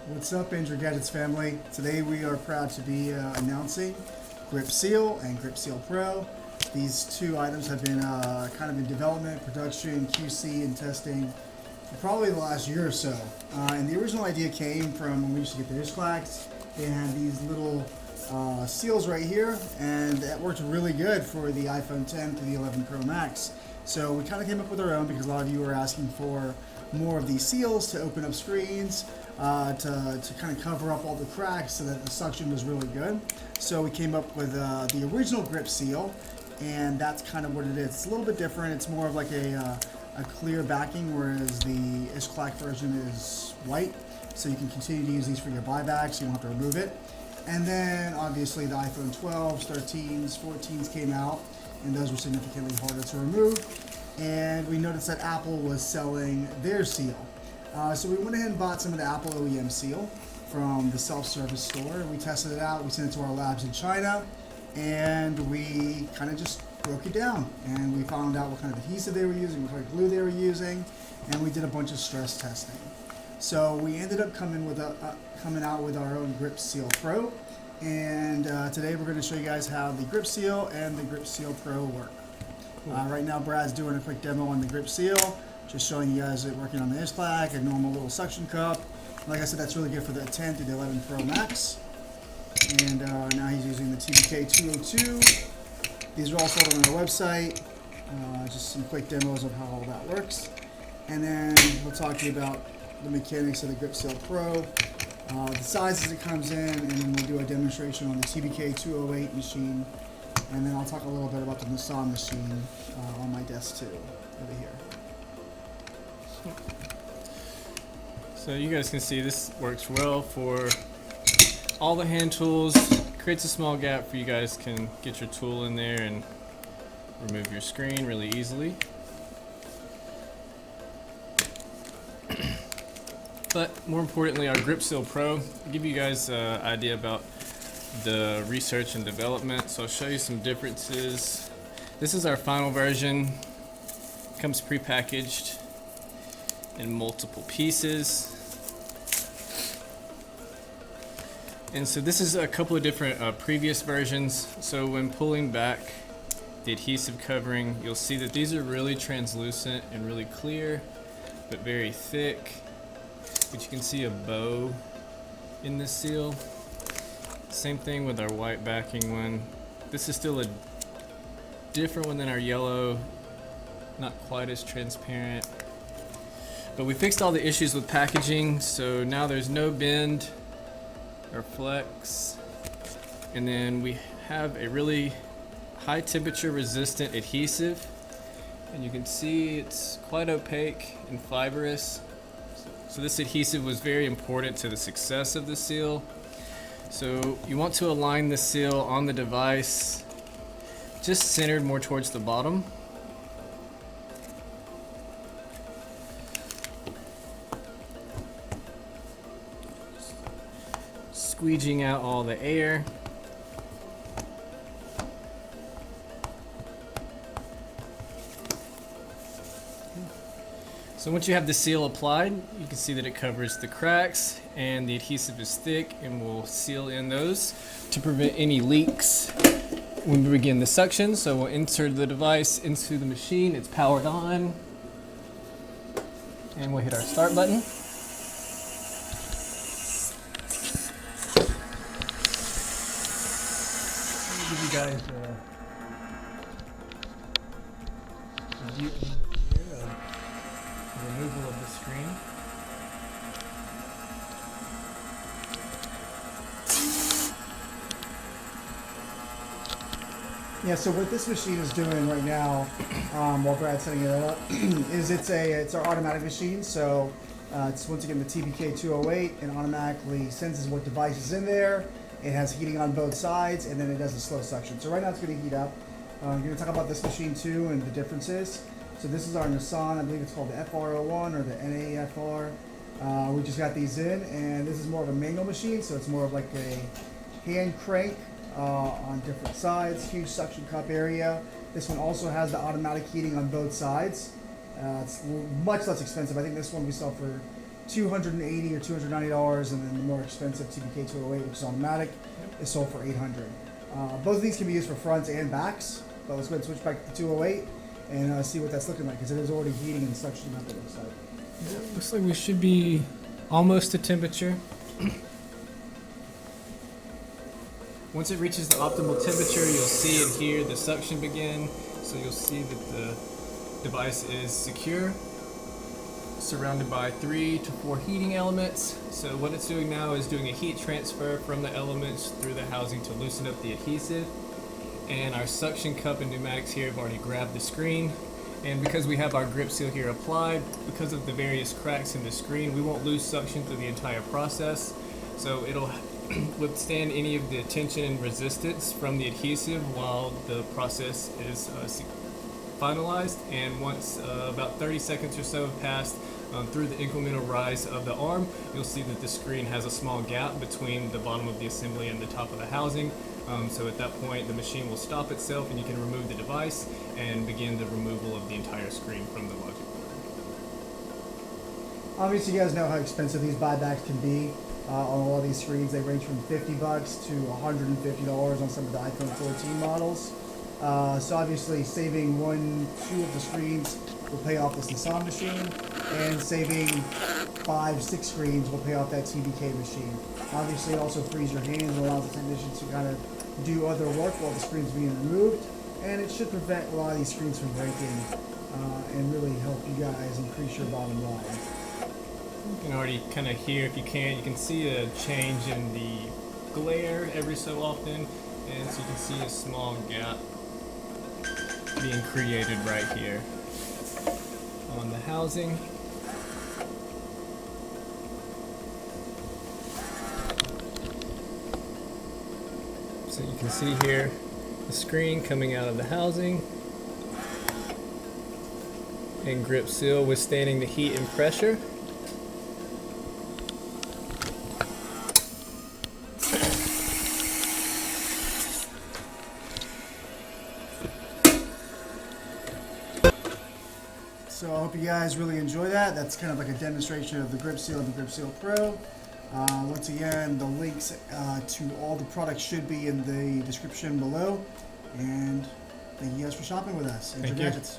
What's up, Andrew Gadgets family? Today we are proud to be announcing Grip Seal and Grip Seal Pro. These two items have been kind of in development, production, QC, and testing for probably the last year or so. And the original idea came from when we used to get the iSclacks. They had these little seals right here, and that worked really good for the iPhone 10 to the 11 Pro Max. So we kind of came up with our own because a lot of you were asking for more of these seals to open up screens, to kind of cover up all the cracks so that the suction was really good. So we came up with the original Grip Seal, and that's kind of what it is. It's a little bit different. It's more of like a clear backing, whereas the iSclack version is white. So you can continue to use these for your buybacks. You don't have to remove it. And then obviously the iPhone 12s, 13s, 14s came out, and those were significantly harder to remove. And we noticed that Apple was selling their seal. So we went ahead and bought some of the Apple OEM seal from the self-service store. We tested it out, we sent it to our labs in China, and we kind of just broke it down. And we found out what kind of adhesive they were using, what kind of glue they were using, and we did a bunch of stress testing. So we ended up coming out with our own Grip Seal Pro, and today we're going to show you guys how the Grip Seal and the Grip Seal Pro work. Right now Brad's doing a quick demo on the Grip Seal, just showing you guys it working on the iSclack, a normal little suction cup. Like I said, that's really good for the 10 to the 11 Pro Max. And now he's using the TBK 202. These are all sold on our website. Just some quick demos of how all that works. And then we'll talk to you about the mechanics of the Grip Seal Pro, the sizes it comes in, and then we'll do a demonstration on the TBK 208 machine. And then I'll talk a little bit about the Nissan machine on my desk too, over here. So you guys can see this works well for all the hand tools. Creates a small gap for you guys can get your tool in there and remove your screen really easily. But more importantly, our Grip Seal Pro, I'll give you guys an idea about the research and development. So I'll show you some differences. This is our final version. Comes pre-packaged in multiple pieces. And so this is a couple of different previous versions. So when pulling back the adhesive covering, you'll see that these are really translucent and really clear, but very thick. But you can see a bow in this seal. Same thing with our white backing one. This is still a different one than our yellow, not quite as transparent. But we fixed all the issues with packaging, so now there's no bend or flex. And then we have a really high temperature resistant adhesive. And you can see it's quite opaque and fibrous. So this adhesive was very important to the success of the seal. So you want to align the seal on the device just centered more towards the bottom. Squeegeeing out all the air. So once you have the seal applied, you can see that it covers the cracks and the adhesive is thick and will seal in those to prevent any leaks when we begin the suction. So we'll insert the device into the machine. It's powered on. And we'll hit our start button. Let me give you guys a view here of removal of the screen. Yeah, so what this machine is doing right now, while Brad's setting it up, is it's our automatic machine. So it's once again the TBK 208, and automatically senses what device is in there. It has heating on both sides, and then it does a slow suction. So right now it's going to heat up. I'm going to talk about this machine too and the differences. So this is our Nissan, I believe it's called the FR01 or the NAFR. We just got these in, and this is more of a manual machine, so it's more of like a hand crank on different sides, huge suction cup area. This one also has the automatic heating on both sides. It's much less expensive. I think this one we sell for $280 or $290, and then the more expensive TBK 208, which is automatic, is sold for $800. Both of these can be used for fronts and backs, but let's go ahead and switch back to the 208 and see what that's looking like, because it is already heating and suctioning up, it looks like. Yeah, looks like we should be almost to temperature. Once it reaches the optimal temperature, you'll see and hear the suction begin. So you'll see that the device is secure, surrounded by 3 to 4 heating elements. So what it's doing now is doing a heat transfer from the elements through the housing to loosen up the adhesive. And our suction cup and pneumatics here have already grabbed the screen. And because we have our grip seal here applied, because of the various cracks in the screen, we won't lose suction through the entire process. So it'll withstand any of the tension and resistance from the adhesive while the process is finalized. And once about 30 seconds or so have passed through the incremental rise of the arm, you'll see that the screen has a small gap between the bottom of the assembly and the top of the housing. So at that point, the machine will stop itself and you can remove the device and begin the removal of the entire screen from the logic board. Obviously, you guys know how expensive these buybacks can be. On a lot of these screens, they range from $50 to $150 on some of the iPhone 14 models. So obviously, saving 2 of the screens will pay off this Nissan machine, and saving 5, 6 screens will pay off that TBK machine. Obviously, it also frees your hands and allows the technicians to kind of do other work while the screen's being removed, and it should prevent a lot of these screens from breaking and really help you guys increase your bottom line. You can already kind of hear, if you can see a change in the glare every so often, and so you can see a small gap being created right here on the housing. So you can see here the screen coming out of the housing and grip seal withstanding the heat and pressure. So I hope you guys really enjoy that. That's kind of like a demonstration of the Grip Seal and the Grip Seal Pro. Once again, the links to all the products should be in the description below. And thank you guys for shopping with us. Thank you. Gadgets.